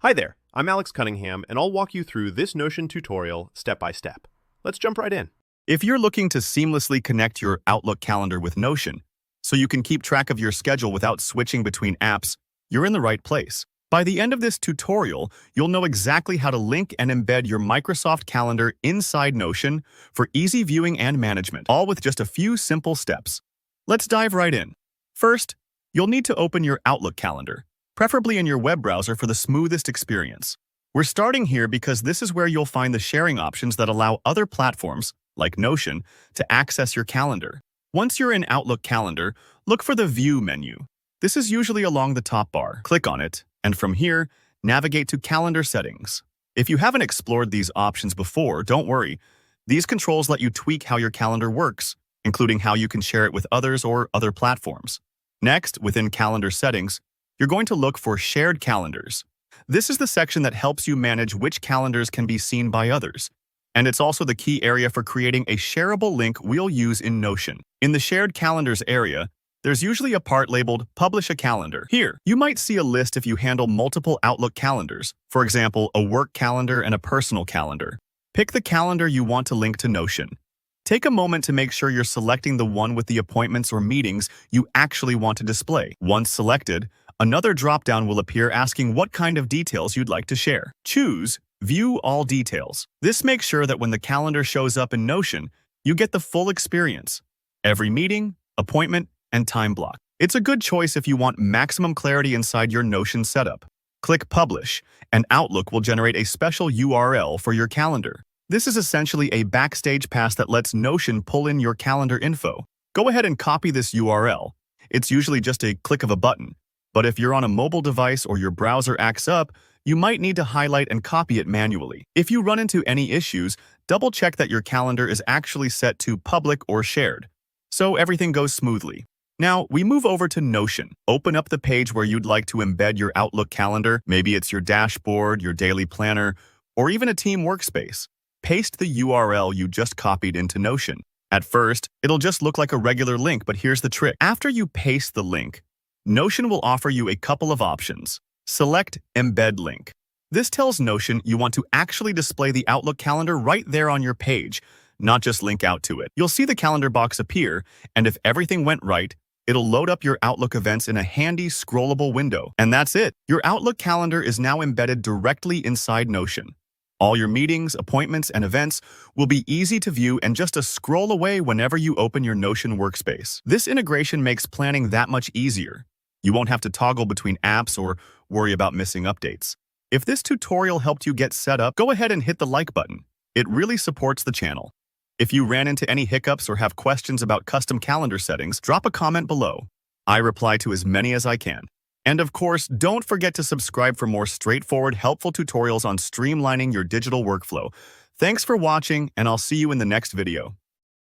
Hi there, I'm Alex Cunningham, and I'll walk you through this Notion tutorial step by step. Let's jump right in. If you're looking to seamlessly connect your Outlook calendar with Notion, so you can keep track of your schedule without switching between apps, you're in the right place. By the end of this tutorial, you'll know exactly how to link and embed your Microsoft Calendar inside Notion for easy viewing and management, all with just a few simple steps. Let's dive right in. First, you'll need to open your Outlook calendar, preferably in your web browser for the smoothest experience. We're starting here because this is where you'll find the sharing options that allow other platforms, like Notion, to access your calendar. Once you're in Outlook Calendar, look for the View menu. This is usually along the top bar. Click on it, and from here, navigate to Calendar Settings. If you haven't explored these options before, don't worry. These controls let you tweak how your calendar works, including how you can share it with others or other platforms. Next, within Calendar Settings, you're going to look for Shared Calendars. This is the section that helps you manage which calendars can be seen by others. And it's also the key area for creating a shareable link we'll use in Notion. In the Shared Calendars area, there's usually a part labeled Publish a Calendar. Here, you might see a list if you handle multiple Outlook calendars, for example, a work calendar and a personal calendar. Pick the calendar you want to link to Notion. Take a moment to make sure you're selecting the one with the appointments or meetings you actually want to display. Once selected, another drop-down will appear asking what kind of details you'd like to share. Choose View All Details. This makes sure that when the calendar shows up in Notion, you get the full experience. Every meeting, appointment, and time block. It's a good choice if you want maximum clarity inside your Notion setup. Click Publish, and Outlook will generate a special URL for your calendar. This is essentially a backstage pass that lets Notion pull in your calendar info. Go ahead and copy this URL. It's usually just a click of a button, but if you're on a mobile device or your browser acts up, you might need to highlight and copy it manually. If you run into any issues, double-check that your calendar is actually set to public or shared, so everything goes smoothly. Now, we move over to Notion. Open up the page where you'd like to embed your Outlook calendar. Maybe it's your dashboard, your daily planner, or even a team workspace. Paste the URL you just copied into Notion. At first, it'll just look like a regular link, but here's the trick. After you paste the link, Notion will offer you a couple of options. Select Embed Link. This tells Notion you want to actually display the Outlook calendar right there on your page, not just link out to it. You'll see the calendar box appear, and if everything went right, it'll load up your Outlook events in a handy, scrollable window. And that's it. Your Outlook calendar is now embedded directly inside Notion. All your meetings, appointments, and events will be easy to view and just a scroll away whenever you open your Notion workspace. This integration makes planning that much easier. You won't have to toggle between apps or worry about missing updates. If this tutorial helped you get set up, go ahead and hit the like button. It really supports the channel. If you ran into any hiccups or have questions about custom calendar settings, drop a comment below. I reply to as many as I can. And of course, don't forget to subscribe for more straightforward, helpful tutorials on streamlining your digital workflow. Thanks for watching, and I'll see you in the next video.